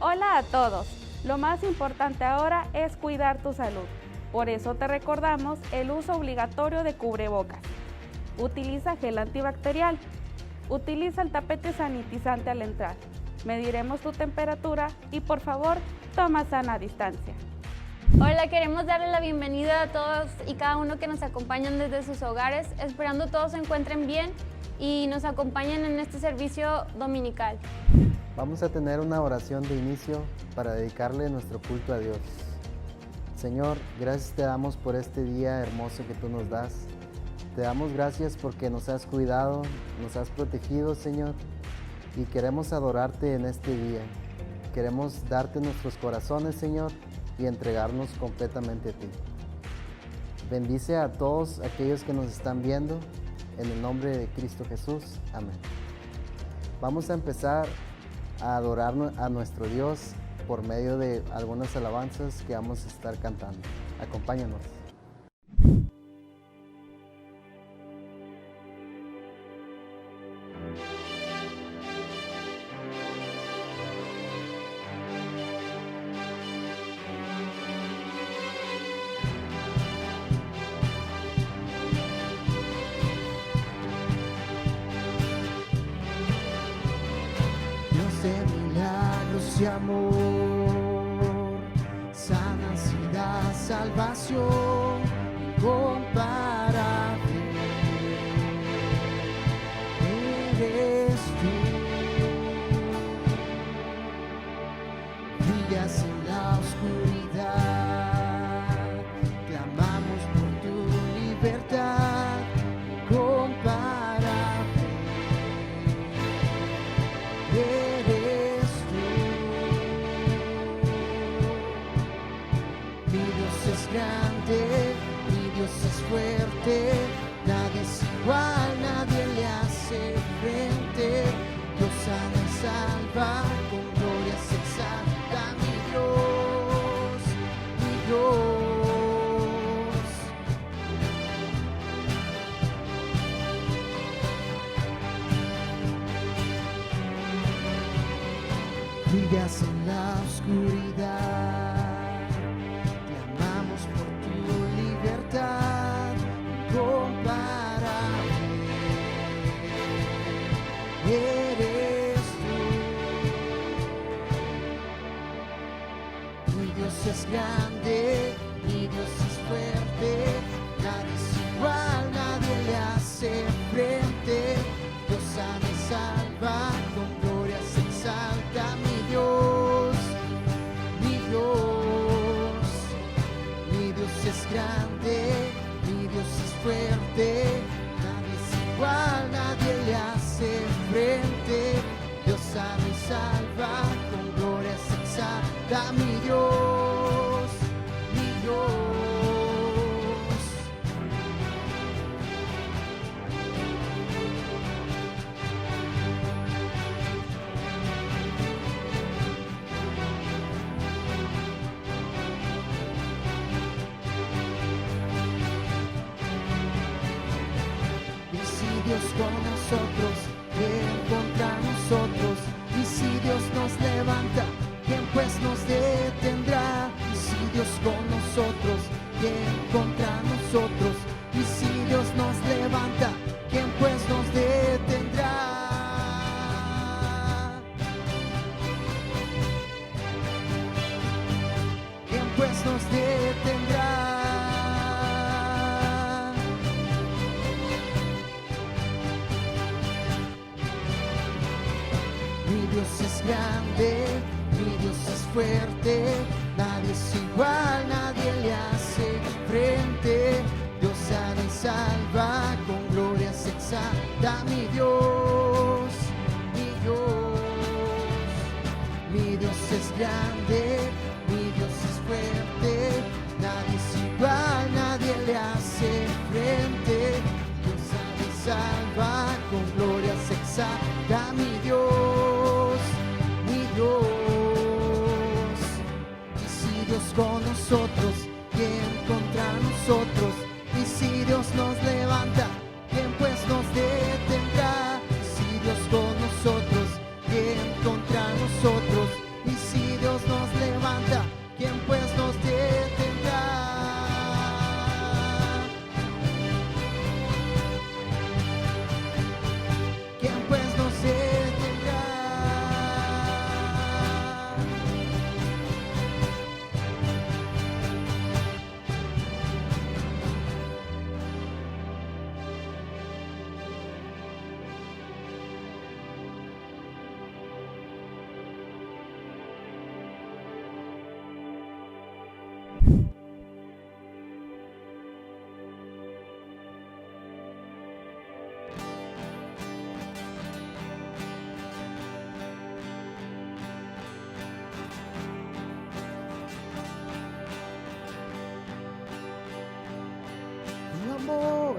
Hola a todos. Lo más importante ahora es cuidar tu salud. Por eso te recordamos el uso obligatorio de cubrebocas. Utiliza gel antibacterial. Utiliza el tapete sanitizante al entrar. Mediremos tu temperatura y por favor, toma sana distancia. Hola, queremos darle la bienvenida a todos y cada uno que nos acompañan desde sus hogares, esperando todos se encuentren bien y nos acompañen en este servicio dominical. Vamos a tener una oración de inicio para dedicarle nuestro culto a Dios. Señor, gracias te damos por este día hermoso que tú nos das. Te damos gracias porque nos has cuidado, nos has protegido, Señor, y queremos adorarte en este día. Queremos darte nuestros corazones, Señor, y entregarnos completamente a ti. Bendice a todos aquellos que nos están viendo, en el nombre de Cristo Jesús. Amén. Vamos a empezar a adorar a nuestro Dios por medio de algunas alabanzas que vamos a estar cantando. Acompáñanos. De milagros y amor, sanidad, salvación, incomparable eres tú. Brillas en la oscuridad, clamamos por tu libertad, incomparable eres tú. Mi Dios es grande, mi Dios es fuerte, nadie es igual, nadie le hace frente. Dios sana y salva, con gloria se exalta mi Dios, mi Dios. Brillas en la oscuridad, clamamos por tu libertad, incomparable eres tú. Mi Dios es grande, mi Dios es fuerte, nadie es igual, nadie le hace frente. Dios sana y salva, con gloria se exalta mi Dios, mi Dios. Mi Dios es grande, mi Dios es fuerte, nadie es igual, nadie le hace frente. Dios sana y salva, con gloria se exalta mi Dios, mi Dios. Y si Dios con nosotros, ¿quién contra nosotros? Y si Dios nos levanta, ¿quién pues nos detendrá? Y si Dios con nosotros, ¿quién contra nosotros? Y si Dios nos levanta, ¿quién pues nos detendrá? ¿Quién pues nos detendrá? Mi Dios es grande, mi Dios es fuerte, nadie es igual, nadie le hace frente. Dios sana y salva, con gloria se exalta mi Dios, mi Dios. Mi Dios es grande, mi Dios es fuerte, nadie es igual, nadie le hace frente. Dios sana y salva, con gloria se exalta mi Dios, mi Dios. Y si Dios con nosotros, ¿quién contra nosotros? Y si Dios nos levanta, ¿quién pues nos detendrá? Y si Dios con nosotros, ¿quién contra nosotros? Y si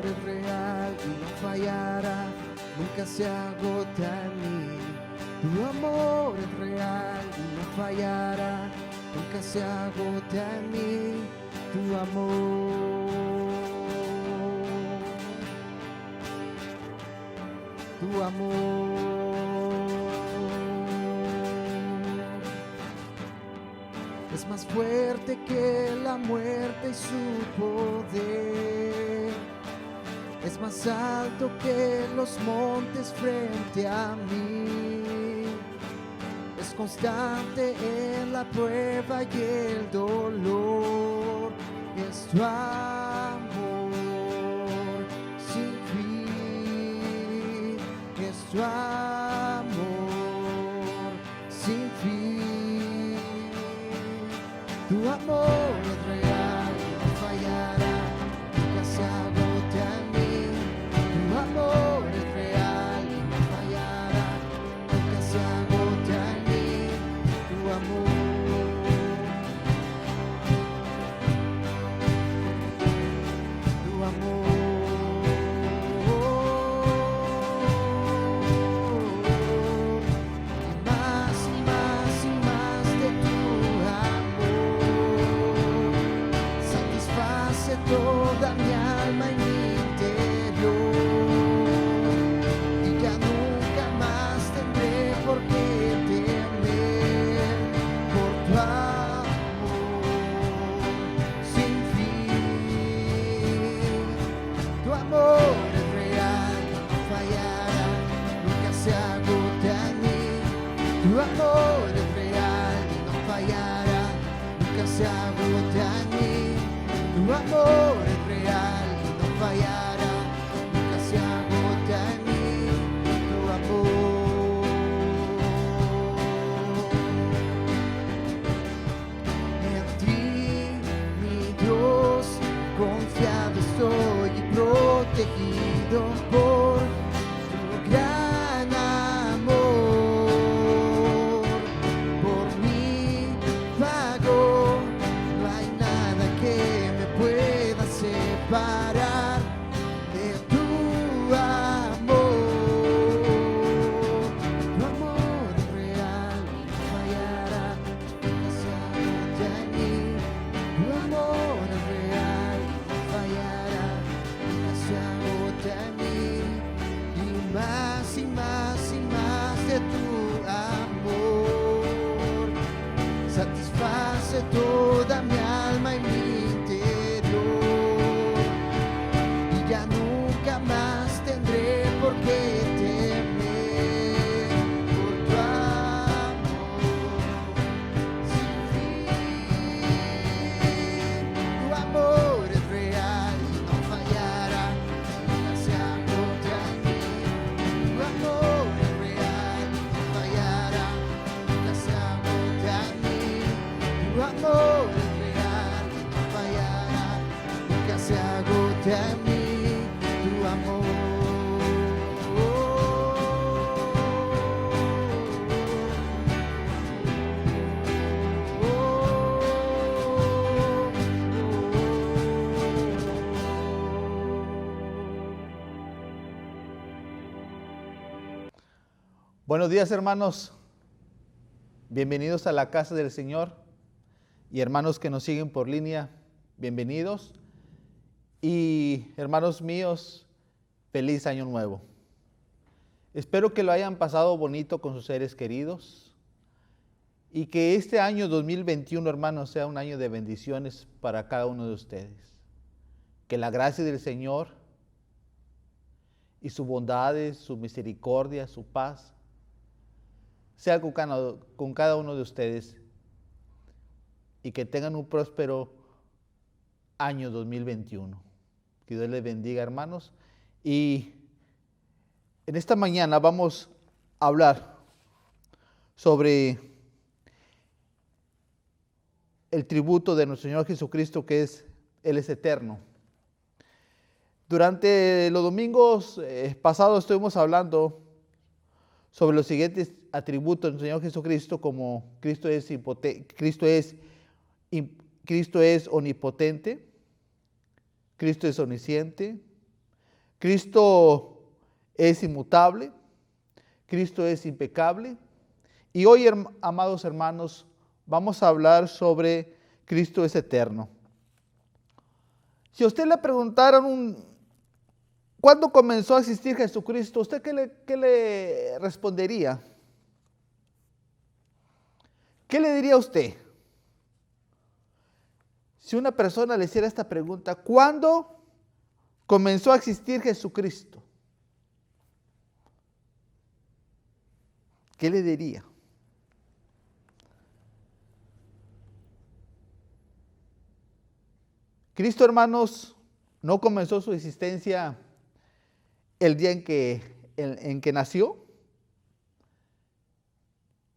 es real y no fallará, nunca se agota en mí. Tu amor es real y no fallará, nunca se agota en mí. Tu amor, tu amor es más fuerte que la muerte y su poder, es más alto que los montes frente a mí, es constante en la prueba y el dolor, es tu amor sin fin, es tu amor sin fin. Tu amor es real, no fallará, nunca se agota en mí. Tu amor es real, no fallará, nunca se agota en mí. Tu amor, tu amor. Y más de tu amor satisface toda mi alma y mi interior, y ya nunca más tendré por qué temer, por tu amor sin fin. Tu amor es real, no fallará, nunca se agota en mí. Tu amor es real y no fallará, nunca se agota en mí. Tu amor es real y no fallará, nunca se agota en mí. Tu amor, en ti, mi Dios, confiado estoy y protegido por tu gran amor. Por mí pagó, no hay nada que me pueda separar de tu amor. Tu amor es real, no fallará, nunca se agota en mí. Tu amor es real, no fallará, nunca se agota en mí. Y más y más y más de tu amor satisface toda mi alma y mi interior, y ya nunca más tendré por qué temer, por tu amor sin fin. Tu amor es real y no fallará, nunca se agota en mí. Tu amor es real y no fallará, nunca se agota en mí. Tu amor es real y no fallará, nunca se agota en mí. Tu amor. Buenos días, hermanos. Bienvenidos a la casa del Señor. Y hermanos que nos siguen por línea, bienvenidos. Y hermanos míos, feliz año nuevo. Espero que lo hayan pasado bonito con sus seres queridos. Y que este año 2021, hermanos, sea un año de bendiciones para cada uno de ustedes. Que la gracia del Señor y su bondades, su misericordia, su paz, sea con cada uno de ustedes, y que tengan un próspero año 2021. Que Dios les bendiga, hermanos. Y en esta mañana vamos a hablar sobre el tributo de nuestro Señor Jesucristo, que Él es eterno. Durante los domingos pasados estuvimos hablando sobre los siguientes atributos del Señor Jesucristo, como Cristo es omnipotente, Cristo es omnisciente, Cristo es inmutable, Cristo es impecable. Y hoy, amados hermanos, vamos a hablar sobre Cristo es eterno. Si a usted le preguntaran ¿cuándo comenzó a existir Jesucristo? ¿Usted qué le respondería? ¿Qué le diría a usted? Si una persona le hiciera esta pregunta, ¿cuándo comenzó a existir Jesucristo? ¿Qué le diría? Cristo, hermanos, no comenzó su existencia el día en que nació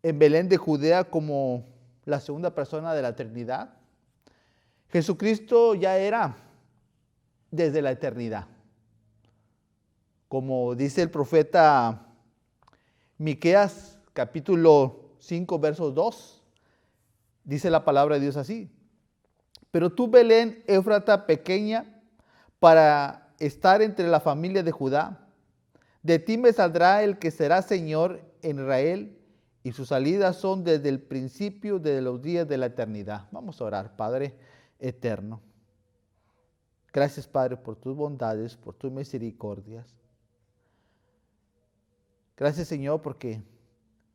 en Belén de Judea como la segunda persona de la Trinidad. Jesucristo ya era desde la eternidad. Como dice el profeta Miqueas, capítulo 5, versos 2, dice la palabra de Dios así: pero tú, Belén, Éfrata, pequeña, para estar entre la familia de Judá, de ti me saldrá el que será Señor en Israel, y sus salidas son desde el principio, desde los días de la eternidad. Vamos a orar. Padre eterno, gracias, Padre, por tus bondades, por tus misericordias. Gracias, Señor, porque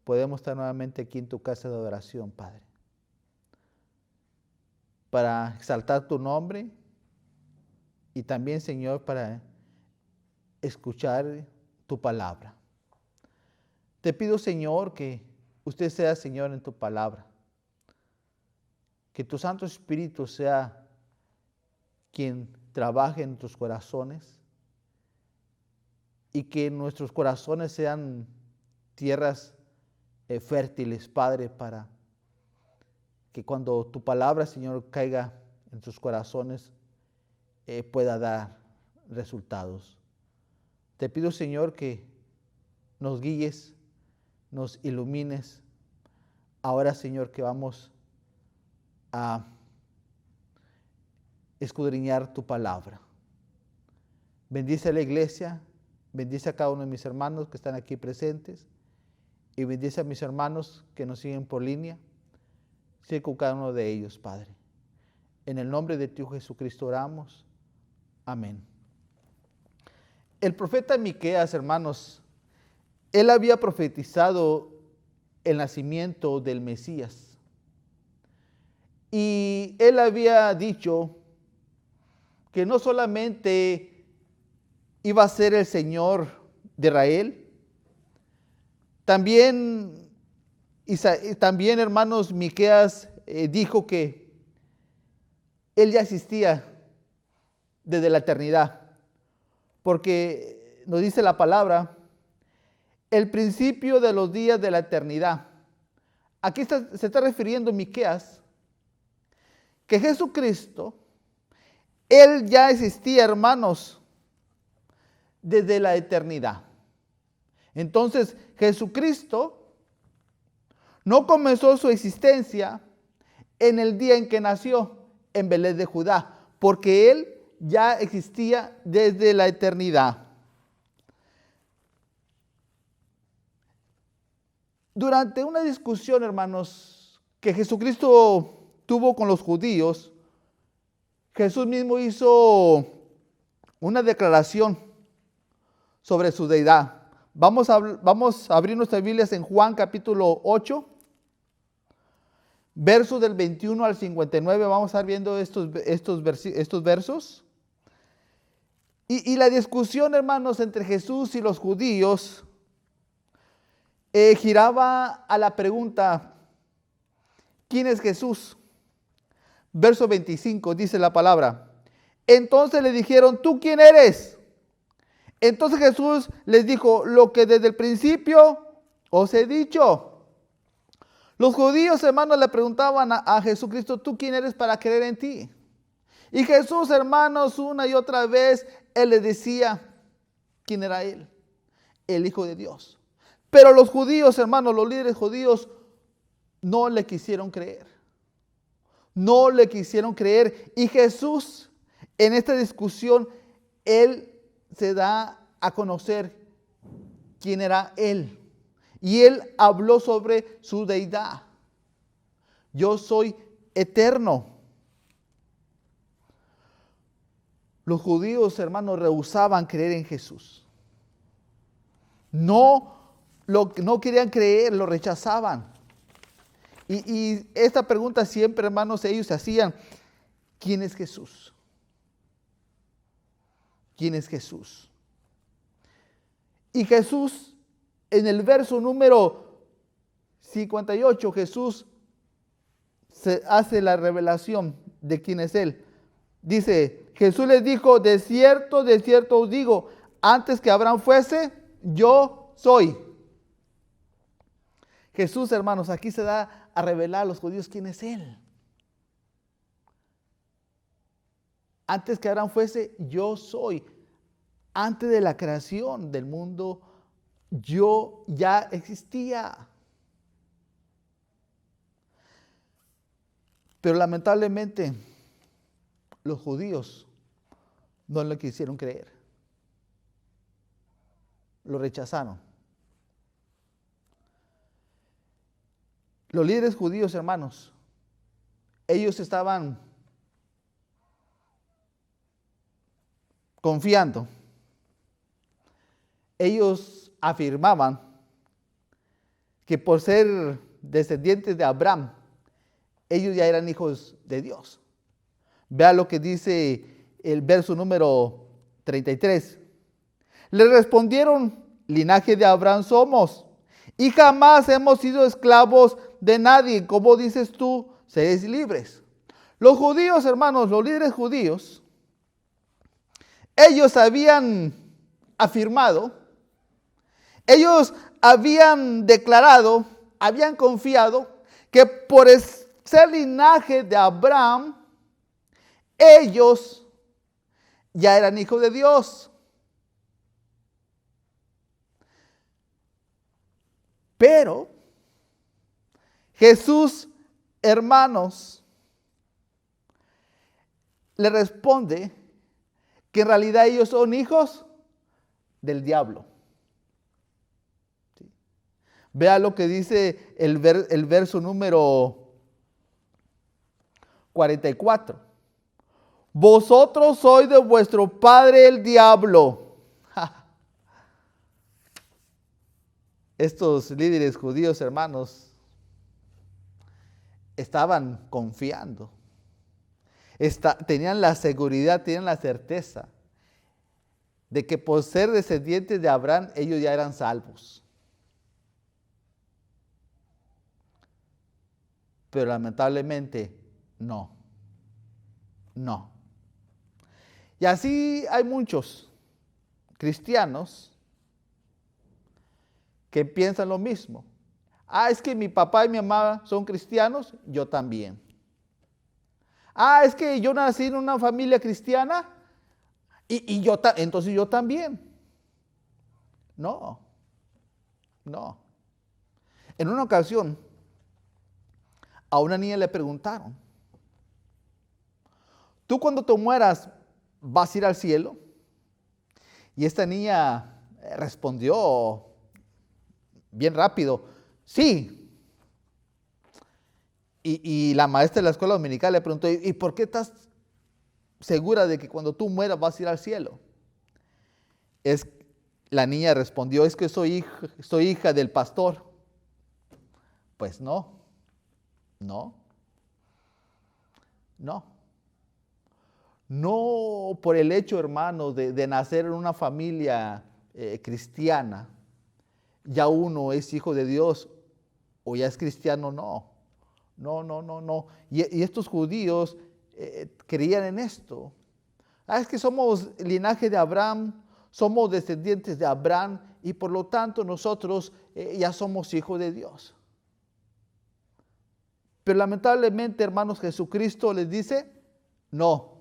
podemos estar nuevamente aquí en tu casa de adoración, Padre, para exaltar tu nombre y también, Señor, para escuchar tu palabra. Te pido, Señor, que usted sea Señor en tu palabra, que tu Santo Espíritu sea quien trabaje en tus corazones y que nuestros corazones sean tierras fértiles, Padre, para que cuando tu palabra, Señor, caiga en tus corazones, pueda dar resultados. Te pido, Señor, que nos guíes, nos ilumines. Ahora, Señor, que vamos a escudriñar tu palabra. Bendice a la iglesia, bendice a cada uno de mis hermanos que están aquí presentes y bendice a mis hermanos que nos siguen por línea. Sé con cada uno de ellos, Padre. En el nombre de tu Hijo Jesucristo oramos. Amén. El profeta Miqueas, hermanos, él había profetizado el nacimiento del Mesías. Y él había dicho que no solamente iba a ser el Señor de Israel, también, hermanos, Miqueas dijo que él ya existía desde la eternidad, porque nos dice la palabra, el principio de los días de la eternidad. Aquí se está refiriendo Miqueas que Jesucristo, él ya existía, hermanos, desde la eternidad. Entonces, Jesucristo no comenzó su existencia en el día en que nació en Belén de Judá, porque él ya existía desde la eternidad. Durante una discusión, hermanos, que Jesucristo tuvo con los judíos, Jesús mismo hizo una declaración sobre su deidad. Vamos a abrir nuestras Biblias en Juan capítulo 8, versos del 21 al 59. Vamos a estar viendo estos versos. Y la discusión, hermanos, entre Jesús y los judíos giraba a la pregunta, ¿quién es Jesús? Verso 25 dice la palabra. Entonces le dijeron, ¿tú quién eres? Entonces Jesús les dijo, lo que desde el principio os he dicho. Los judíos, hermanos, le preguntaban a Jesucristo, ¿tú quién eres para creer en ti? Y Jesús, hermanos, una y otra vez, él les decía quién era él, el Hijo de Dios. Pero los judíos, hermanos, los líderes judíos, no le quisieron creer. No le quisieron creer. Y Jesús, en esta discusión, él se da a conocer quién era Él. Y Él habló sobre su deidad. Yo soy eterno. Los judíos, hermanos, rehusaban creer en Jesús. No querían creer, lo rechazaban. Y esta pregunta siempre, hermanos, ellos se hacían: ¿quién es Jesús? ¿Quién es Jesús? Y Jesús, en el verso número 58, Jesús se hace la revelación de quién es Él. Dice, Jesús les dijo: de cierto os digo, antes que Abraham fuese, yo soy. Jesús, hermanos, aquí se da a revelar a los judíos quién es Él. Antes que Abraham fuese, yo soy. Antes de la creación del mundo, yo ya existía. Pero lamentablemente, los judíos no le quisieron creer. Lo rechazaron. Los líderes judíos, hermanos, ellos estaban confiando. Ellos afirmaban que por ser descendientes de Abraham, ellos ya eran hijos de Dios. Vea lo que dice el verso número 33. Le respondieron: linaje de Abraham somos, y jamás hemos sido esclavos de nadie. Como dices tú, seréis libres. Los judíos, hermanos, los líderes judíos, ellos habían afirmado, ellos habían declarado, habían confiado que por ser linaje de Abraham, ellos ya eran hijos de Dios. Pero Jesús, hermanos, le responde que en realidad ellos son hijos del diablo. ¿Sí? Vea lo que dice el verso número 44. Vosotros sois de vuestro padre el diablo. Estos líderes judíos, hermanos, estaban confiando. Tenían la seguridad, tenían la certeza de que por ser descendientes de Abraham, ellos ya eran salvos. Pero lamentablemente, no. Y así hay muchos cristianos que piensan lo mismo. Es que mi papá y mi mamá son cristianos, yo también. Es que yo nací en una familia cristiana y entonces yo también. No. En una ocasión, a una niña le preguntaron: ¿tú cuando te mueras vas a ir al cielo? Y esta niña respondió bien rápido: sí. Y la maestra de la escuela dominical le preguntó: ¿y por qué estás segura de que cuando tú mueras vas a ir al cielo? La niña respondió: es que soy hija del pastor. Pues no. No por el hecho, hermano, de nacer en una familia cristiana, ya uno es hijo de Dios o ya es cristiano, no. Y estos judíos creían en esto. Es que somos linaje de Abraham, somos descendientes de Abraham y por lo tanto nosotros ya somos hijos de Dios. Pero lamentablemente, hermanos, Jesucristo les dice: no.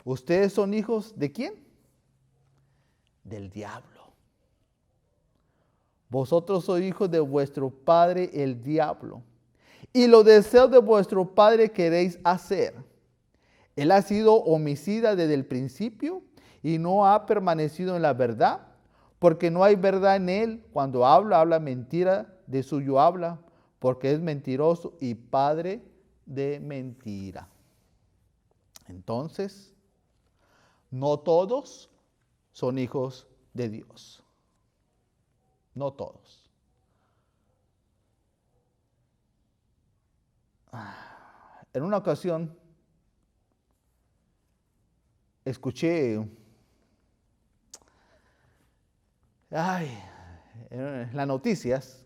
¿Ustedes son hijos de quién? Del diablo. Vosotros sois hijos de vuestro padre el diablo, y los deseos de vuestro padre queréis hacer. Él ha sido homicida desde el principio y no ha permanecido en la verdad, porque no hay verdad en él. Cuando habla mentira, de suyo habla, porque es mentiroso y padre de mentira. Entonces, no todos son hijos de Dios. No todos. En una ocasión, escuché en las noticias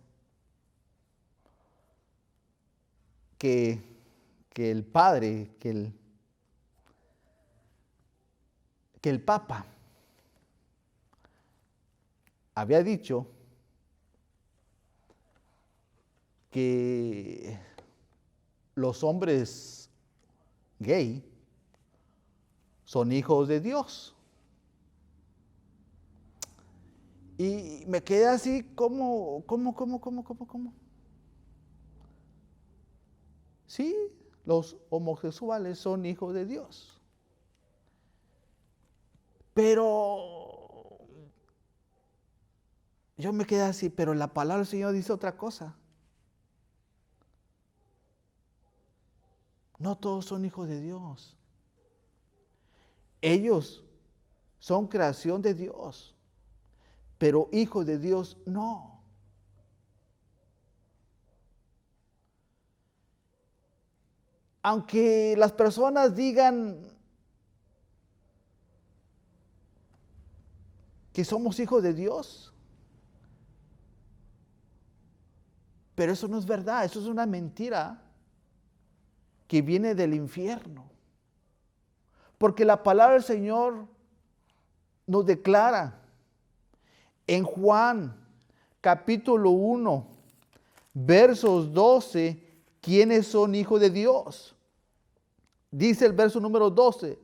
que el padre, que el Papa había dicho que los hombres gay son hijos de Dios. Y me quedé así, ¿cómo? Sí, los homosexuales son hijos de Dios. Pero yo me quedé así, pero la palabra del Señor dice otra cosa. No todos son hijos de Dios. Ellos son creación de Dios, pero hijos de Dios no. Aunque las personas digan que somos hijos de Dios, pero eso no es verdad, eso es una mentira que viene del infierno. Porque la palabra del Señor nos declara en Juan capítulo 1, versos 12, ¿quiénes son hijos de Dios? Dice el verso número 12,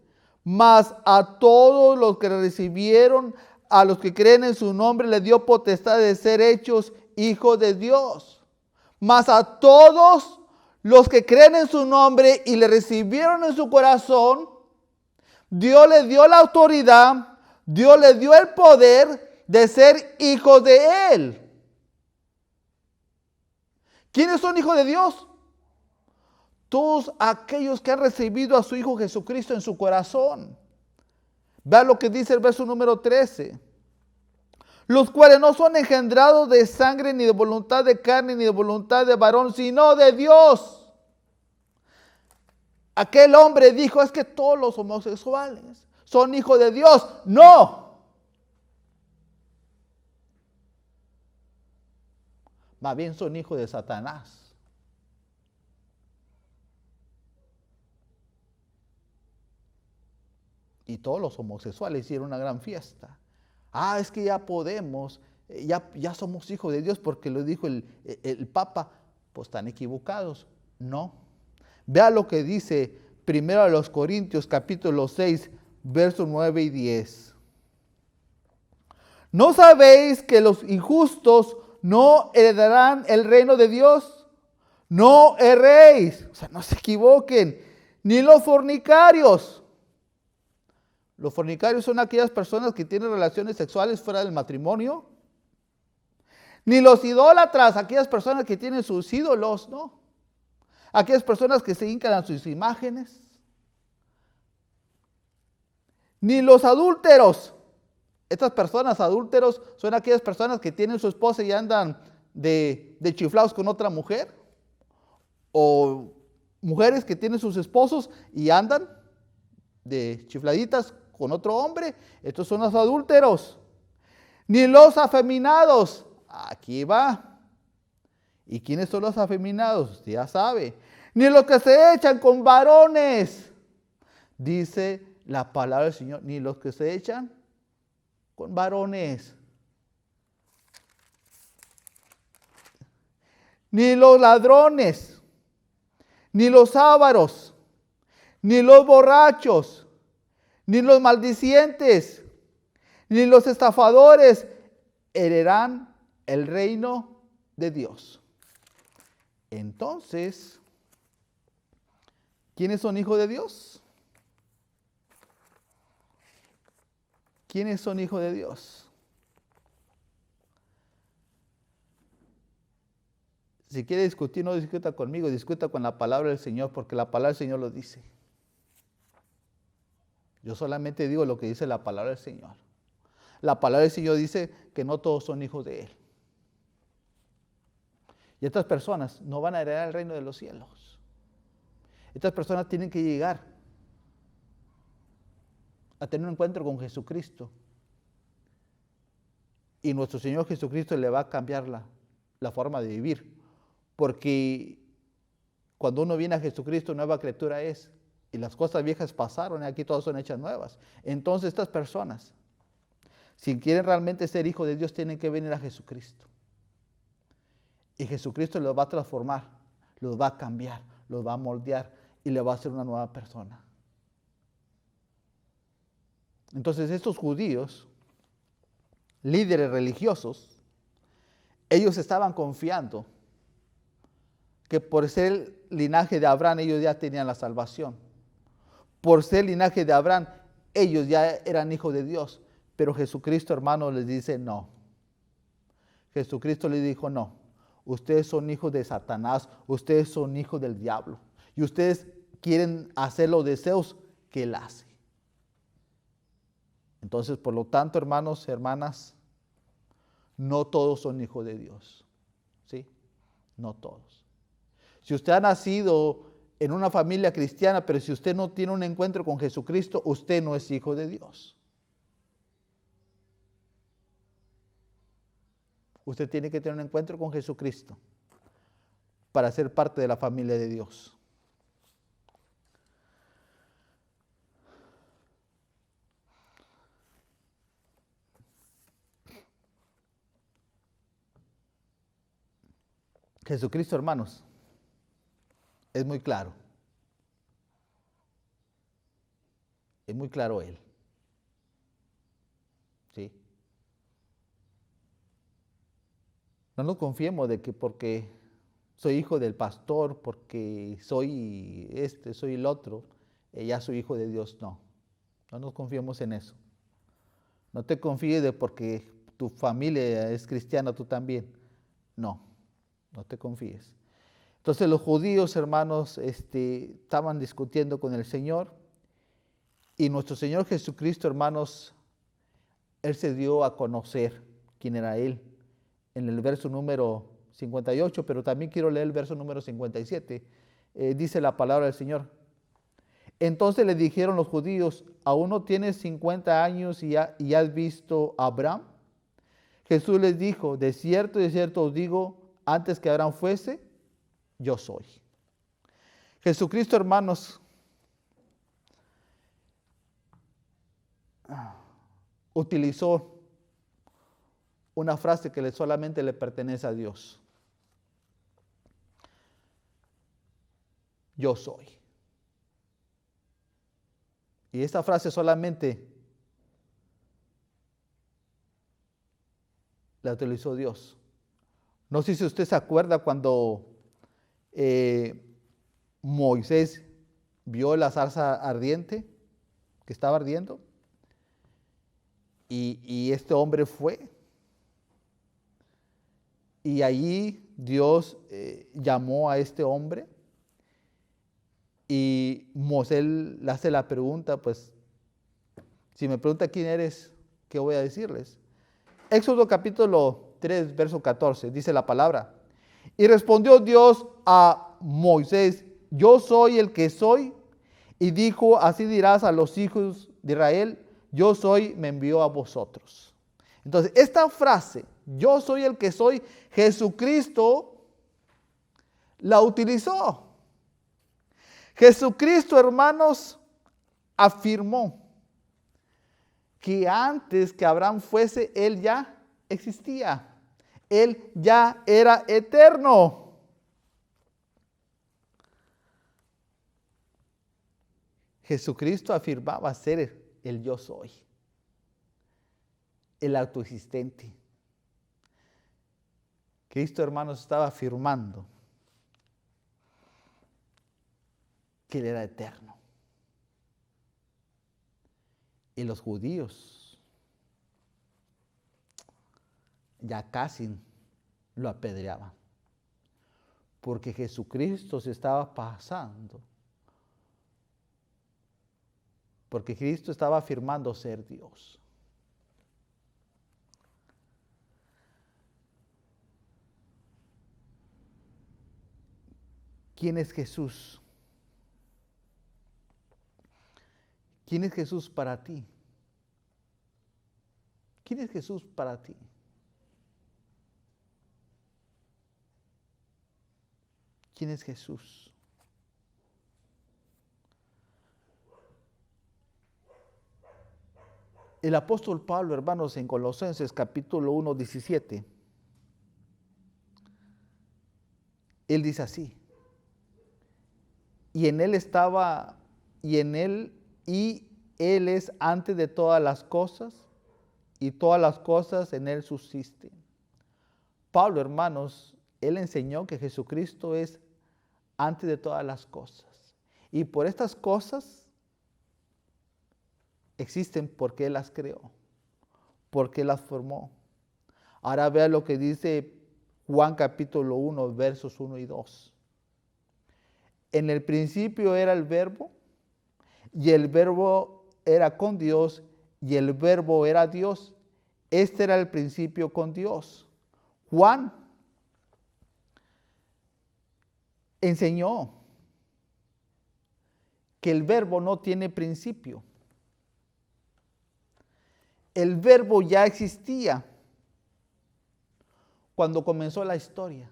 mas a todos los que recibieron, a los que creen en su nombre, les dio potestad de ser hechos hijos de Dios. Mas a todos los que creen en su nombre y le recibieron en su corazón, Dios les dio la autoridad, Dios les dio el poder de ser hijos de Él. ¿Quiénes son hijos de Dios? Todos aquellos que han recibido a su Hijo Jesucristo en su corazón. Vean lo que dice el verso número 13. Los cuales no son engendrados de sangre, ni de voluntad de carne, ni de voluntad de varón, sino de Dios. Aquel hombre dijo, es que todos los homosexuales son hijos de Dios. No. Más bien son hijos de Satanás. Y todos los homosexuales hicieron una gran fiesta. Es que ya podemos, ya somos hijos de Dios porque lo dijo el Papa. Pues están equivocados. No. Vea lo que dice 1 Corintios capítulo 6, versos 9 y 10. ¿No sabéis que los injustos no heredarán el reino de Dios? No erréis, o sea, no se equivoquen, ni los fornicarios. Los fornicarios son aquellas personas que tienen relaciones sexuales fuera del matrimonio. Ni los idólatras, aquellas personas que tienen sus ídolos, ¿no? Aquellas personas que se hincan a sus imágenes. Ni los adúlteros. Estas personas adúlteros son aquellas personas que tienen su esposa y andan de chiflados con otra mujer. O mujeres que tienen sus esposos y andan de chifladitas con otro hombre. Estos son los adúlteros. Ni los afeminados. Aquí va. ¿Y quiénes son los afeminados? Usted ya sabe. Ni los que se echan con varones. Dice la palabra del Señor. Ni los que se echan con varones. Ni los ladrones. Ni los ávaros. Ni los borrachos. Ni los maldicientes. Ni los estafadores heredarán el reino de Dios. Entonces, ¿quiénes son hijos de Dios? ¿quiénes son hijos de Dios? Si quiere discutir, no discuta conmigo, discuta con la palabra del Señor, porque la palabra del Señor lo dice. Yo solamente digo lo que dice la palabra del Señor. La palabra del Señor dice que no todos son hijos de Él. Y estas personas no van a heredar el reino de los cielos. Estas personas tienen que llegar a tener un encuentro con Jesucristo. Y nuestro Señor Jesucristo le va a cambiar la forma de vivir. Porque cuando uno viene a Jesucristo, nueva criatura es. Y las cosas viejas pasaron y aquí todas son hechas nuevas. Entonces estas personas, si quieren realmente ser hijos de Dios, tienen que venir a Jesucristo. Y Jesucristo los va a transformar, los va a cambiar, los va a moldear y le va a hacer una nueva persona. Entonces estos judíos, líderes religiosos, ellos estaban confiando que por ser linaje de Abraham ellos ya tenían la salvación. Por ser linaje de Abraham ellos ya eran hijos de Dios. Pero Jesucristo, hermano, les dice no. Jesucristo les dijo no. Ustedes son hijos de Satanás, ustedes son hijos del diablo. Y ustedes quieren hacer los deseos que él hace. Entonces, por lo tanto, hermanos, hermanas, no todos son hijos de Dios. ¿Sí? No todos. Si usted ha nacido en una familia cristiana, pero si usted no tiene un encuentro con Jesucristo, usted no es hijo de Dios. Usted tiene que tener un encuentro con Jesucristo para ser parte de la familia de Dios. Jesucristo, hermanos, es muy claro. Es muy claro Él. ¿Sí? No nos confiemos de que porque soy hijo del pastor, porque soy soy el otro, ya soy hijo de Dios. No, no nos confiemos en eso. No te confíes de porque tu familia es cristiana, tú también. No, no te confíes. Entonces los judíos, hermanos, estaban discutiendo con el Señor y nuestro Señor Jesucristo, hermanos, Él se dio a conocer quién era Él en el verso número 58, pero también quiero leer el verso número 57. Dice la palabra del Señor. Entonces le dijeron los judíos, ¿aún no tienes 50 años y has visto a Abraham? Jesús les dijo, de cierto os digo, antes que Abraham fuese, yo soy. Jesucristo, hermanos, utilizó una frase que solamente le pertenece a Dios. Yo soy. Y esta frase solamente la utilizó Dios. No sé si usted se acuerda cuando Moisés vio la zarza ardiente que estaba ardiendo y este hombre fue y allí Dios llamó a este hombre y Moisés le hace la pregunta, pues si me pregunta quién eres, ¿qué voy a decirles? Éxodo capítulo 3, verso 14, dice la palabra. Y respondió Dios a Moisés, yo soy el que soy. Y dijo, así dirás a los hijos de Israel, yo soy, me envió a vosotros. Entonces, esta frase, yo soy el que soy, Jesucristo la utilizó. Jesucristo, hermanos, afirmó que antes que Abraham fuese, Él ya existía. Él ya era eterno. Jesucristo afirmaba ser el yo soy, el autoexistente. Cristo, hermanos, estaba afirmando que Él era eterno. Y los judíos ya casi lo apedreaban. Porque Jesucristo se estaba pasando. Porque Cristo estaba afirmando ser Dios. ¿Quién es Jesús? ¿Quién es Jesús para ti? ¿Quién es Jesús para ti? ¿Quién es Jesús? El apóstol Pablo, hermanos, en Colosenses capítulo 1, 17, él dice así: y en él estaba, y él es antes de todas las cosas, y todas las cosas en él subsisten. Pablo, hermanos, él enseñó que Jesucristo es antes de todas las cosas. Y por estas cosas existen porque Él las creó, porque Él las formó. Ahora vea lo que dice Juan capítulo 1, versos 1 y 2. En el principio era el Verbo, y el Verbo era con Dios, y el Verbo era Dios. Este era el principio con Dios. Juan enseñó que el Verbo no tiene principio. El Verbo ya existía cuando comenzó la historia.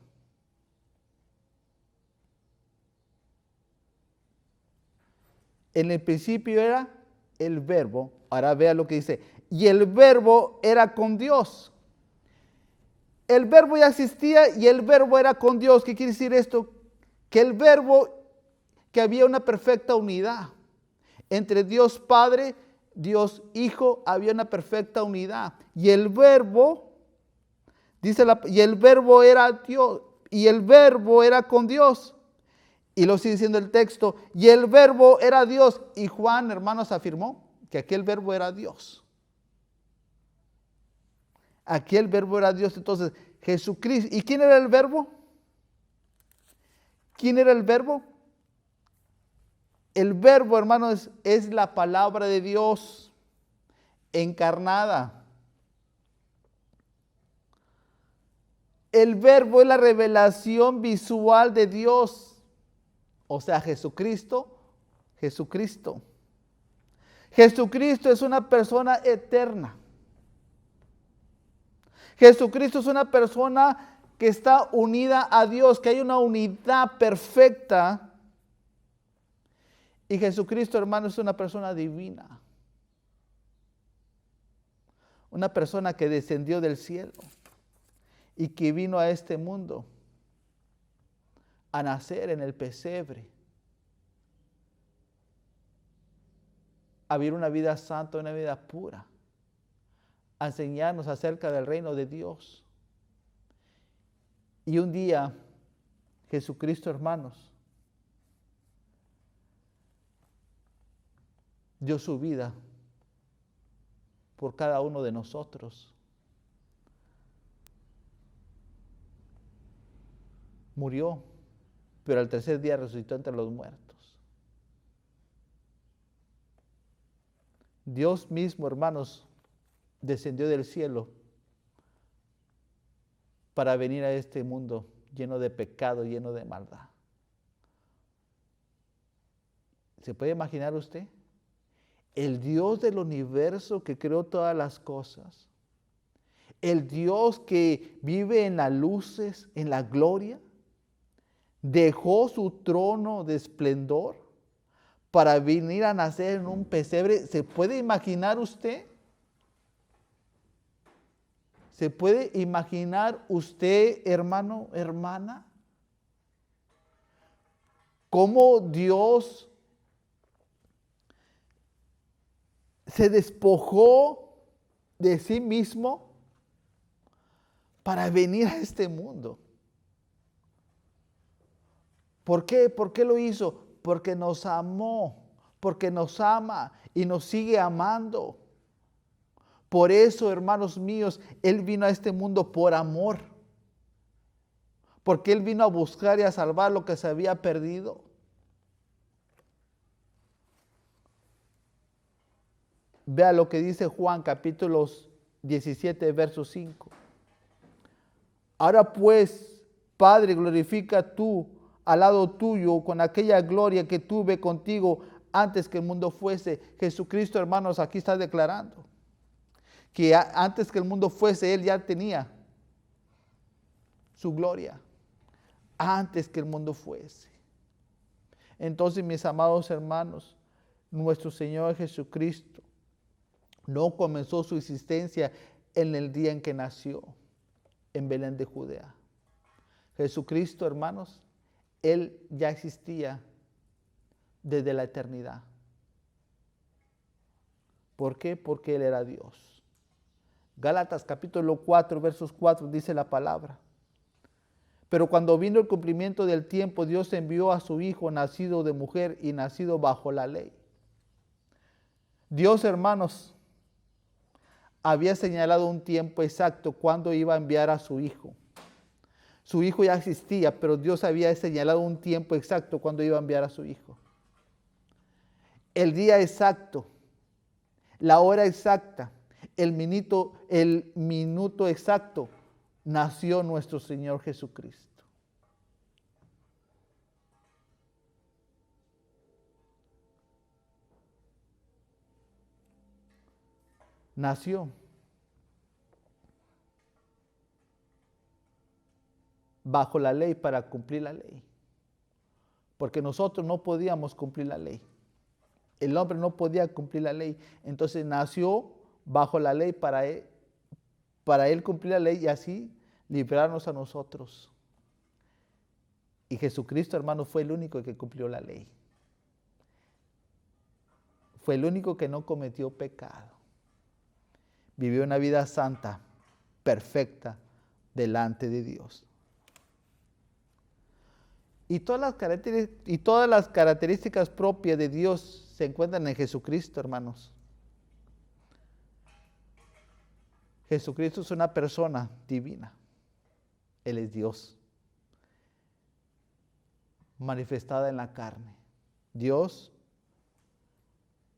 En el principio era el Verbo. Ahora vea lo que dice. Y el Verbo era con Dios. El Verbo ya existía y el Verbo era con Dios. ¿Qué quiere decir esto? Que el Verbo, que había una perfecta unidad entre Dios Padre, Dios Hijo, había una perfecta unidad. Y el Verbo, y el Verbo era Dios, y el Verbo era con Dios. Y lo sigue diciendo el texto, y el Verbo era Dios. Y Juan, hermanos, afirmó que aquel Verbo era Dios. Aquel Verbo era Dios. Entonces, Jesucristo. ¿Y quién era el Verbo? ¿Quién era el Verbo? El Verbo, hermanos, es la palabra de Dios encarnada. El Verbo es la revelación visual de Dios. O sea, Jesucristo. Jesucristo es una persona eterna. Jesucristo es una persona que está unida a Dios, que hay una unidad perfecta. Y Jesucristo, hermano, es una persona divina. Una persona que descendió del cielo y que vino a este mundo a nacer en el pesebre, a vivir una vida santa, una vida pura, a enseñarnos acerca del reino de Dios. Y un día, Jesucristo, hermanos, dio su vida por cada uno de nosotros. Murió, pero al tercer día resucitó entre los muertos. Dios mismo, hermanos, descendió del cielo para venir a este mundo lleno de pecado, lleno de maldad. ¿Se puede imaginar usted? El Dios del universo que creó todas las cosas, el Dios que vive en las luces, en la gloria, dejó su trono de esplendor para venir a nacer en un pesebre. ¿Se puede imaginar usted? ¿Se puede imaginar usted, hermano, hermana? ¿Cómo Dios se despojó de sí mismo para venir a este mundo? ¿Por qué? ¿Por qué lo hizo? Porque nos amó, porque nos ama y nos sigue amando. Por eso, hermanos míos, Él vino a este mundo por amor. Porque Él vino a buscar y a salvar lo que se había perdido. Vea lo que dice Juan capítulo 17, verso 5. Ahora pues, Padre, glorifica tú al lado tuyo con aquella gloria que tuve contigo antes que el mundo fuese. Jesucristo, hermanos, aquí está declarando que antes que el mundo fuese, Él ya tenía su gloria. Antes que el mundo fuese. Entonces, mis amados hermanos, nuestro Señor Jesucristo no comenzó su existencia en el día en que nació, en Belén de Judea. Jesucristo, hermanos, Él ya existía desde la eternidad. ¿Por qué? Porque Él era Dios. Gálatas capítulo 4, versos 4 dice la palabra. Pero cuando vino el cumplimiento del tiempo, Dios envió a su Hijo, nacido de mujer y nacido bajo la ley. Dios, hermanos, había señalado un tiempo exacto cuando iba a enviar a su Hijo. Su Hijo ya existía, pero Dios había señalado un tiempo exacto cuando iba a enviar a su Hijo. El día exacto, la hora exacta, el minuto exacto, nació nuestro Señor Jesucristo. Nació bajo la ley para cumplir la ley. Porque nosotros no podíamos cumplir la ley. El hombre no podía cumplir la ley. Entonces nació bajo la ley para él cumplir la ley y así librarnos a nosotros. Y Jesucristo, hermano, fue el único que cumplió la ley. Fue el único que no cometió pecado. Vivió una vida santa, perfecta, delante de Dios. Y todas las características propias de Dios se encuentran en Jesucristo, hermanos. Jesucristo es una persona divina. Él es Dios, manifestada en la carne. Dios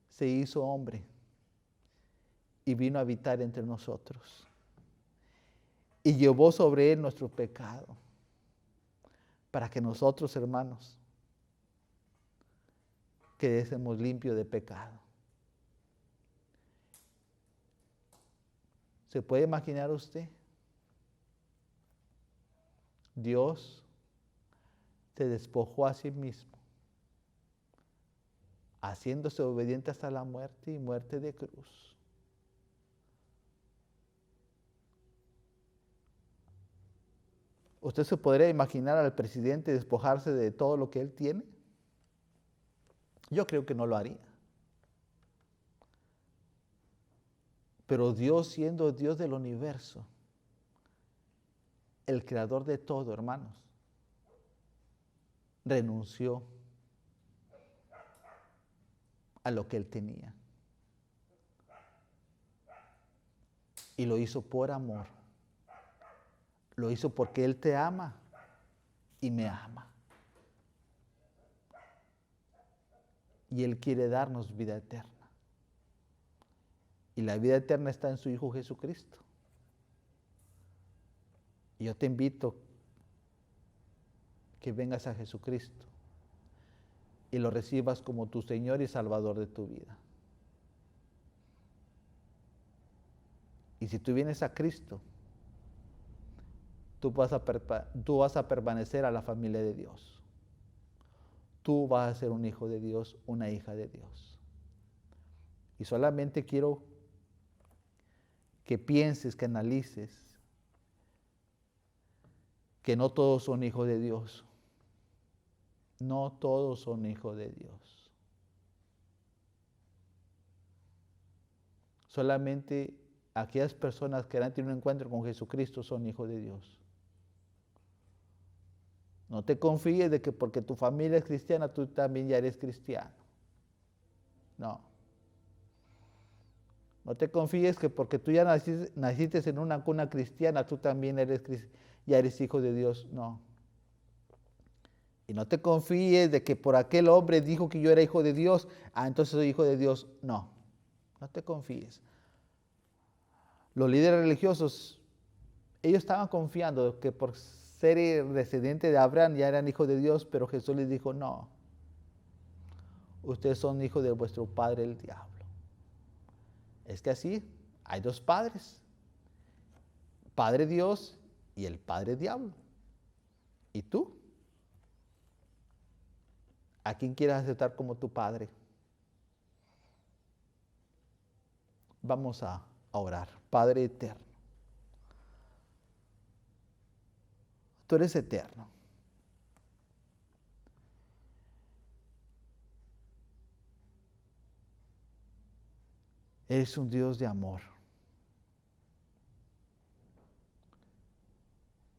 se hizo hombre y vino a habitar entre nosotros. Y llevó sobre Él nuestro pecado, para que nosotros, hermanos, quedésemos limpios de pecado. ¿Se puede imaginar usted? Dios se despojó a sí mismo, haciéndose obediente hasta la muerte y muerte de cruz. ¿Usted se podría imaginar al presidente despojarse de todo lo que él tiene? Yo creo que no lo haría. Pero Dios, siendo Dios del universo, el creador de todo, hermanos, renunció a lo que él tenía. Y lo hizo por amor. Lo hizo porque Él te ama y me ama. Y Él quiere darnos vida eterna. Y la vida eterna está en su Hijo Jesucristo. Y yo te invito que vengas a Jesucristo y lo recibas como tu Señor y Salvador de tu vida. Y si tú vienes a Cristo, tú vas a permanecer a la familia de Dios. Tú vas a ser un hijo de Dios, una hija de Dios. Y solamente quiero que pienses, que analices, que no todos son hijos de Dios. No todos son hijos de Dios. Solamente aquellas personas que han tenido un encuentro con Jesucristo son hijos de Dios. No te confíes de que porque tu familia es cristiana, tú también ya eres cristiano. No. No te confíes que porque tú ya naciste en una cuna cristiana, tú también ya eres hijo de Dios. No. Y no te confíes de que por aquel hombre dijo que yo era hijo de Dios, entonces soy hijo de Dios. No, no te confíes. Los líderes religiosos, ellos estaban confiando que por ser descendiente de Abraham ya eran hijos de Dios, pero Jesús les dijo, no, ustedes son hijos de vuestro padre el diablo. Es que así hay dos padres, Padre Dios y el Padre Diablo. ¿Y tú? ¿A quién quieres aceptar como tu padre? Vamos a orar. Padre eterno, tú eres eterno. Eres un Dios de amor.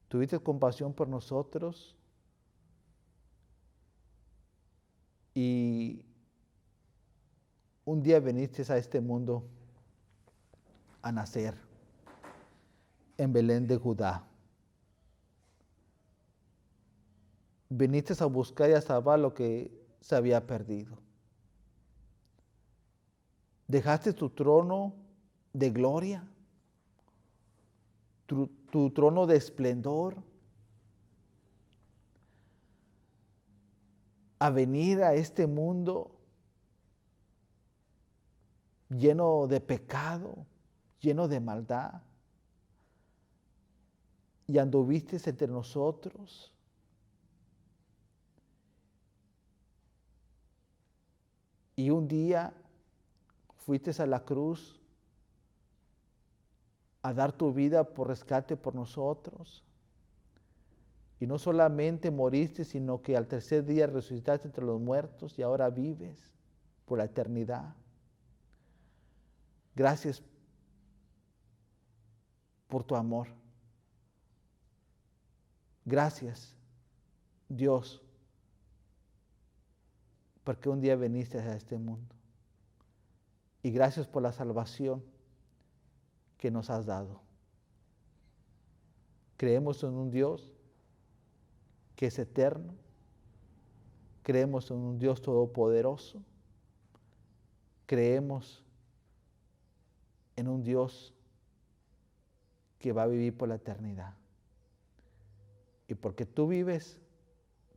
Tuviste compasión por nosotros y un día viniste a este mundo a nacer en Belén de Judá. Viniste a buscar y a salvar lo que se había perdido. Dejaste tu trono de gloria, tu trono de esplendor, a venir a este mundo lleno de pecado, lleno de maldad, y anduviste entre nosotros. Y un día fuiste a la cruz a dar tu vida por rescate por nosotros. Y no solamente moriste, sino que al tercer día resucitaste entre los muertos y ahora vives por la eternidad. Gracias por tu amor. Gracias, Dios, porque un día viniste a este mundo. Y gracias por la salvación que nos has dado. Creemos en un Dios que es eterno. Creemos en un Dios todopoderoso. Creemos en un Dios que va a vivir por la eternidad. Y porque tú vives,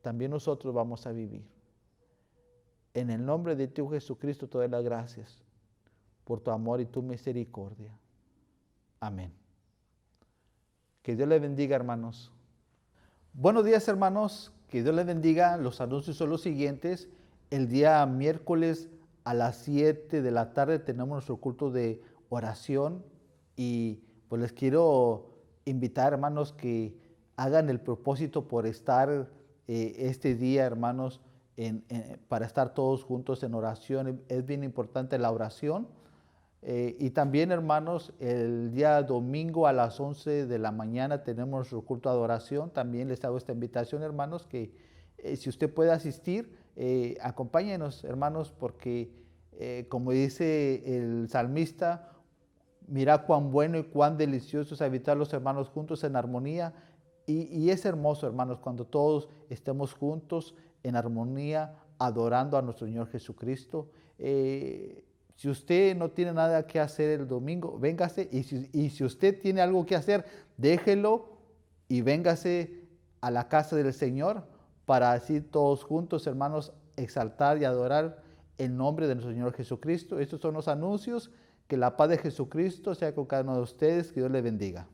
también nosotros vamos a vivir. En el nombre de tu Jesucristo te doy las gracias por tu amor y tu misericordia. Amén. Que Dios les bendiga, hermanos. Buenos días, hermanos. Que Dios les bendiga. Los anuncios son los siguientes. El día miércoles a las 7 de la tarde tenemos nuestro culto de oración. Y pues les quiero invitar, hermanos, que hagan el propósito por estar este día, hermanos, para estar todos juntos en oración. Es bien importante la oración. Y también, hermanos, el día domingo a las 11 de la mañana tenemos nuestro culto de adoración. También les hago esta invitación, hermanos, que si usted puede asistir, acompáñenos, hermanos, porque como dice el salmista, mira cuán bueno y cuán delicioso es habitar los hermanos juntos en armonía. Y es hermoso, hermanos, cuando todos estemos juntos en armonía, adorando a nuestro Señor Jesucristo. Si usted no tiene nada que hacer el domingo, véngase. Y si usted tiene algo que hacer, déjelo y véngase a la casa del Señor para así todos juntos, hermanos, exaltar y adorar el nombre de nuestro Señor Jesucristo. Estos son los anuncios. Que la paz de Jesucristo sea con cada uno de ustedes. Que Dios les bendiga.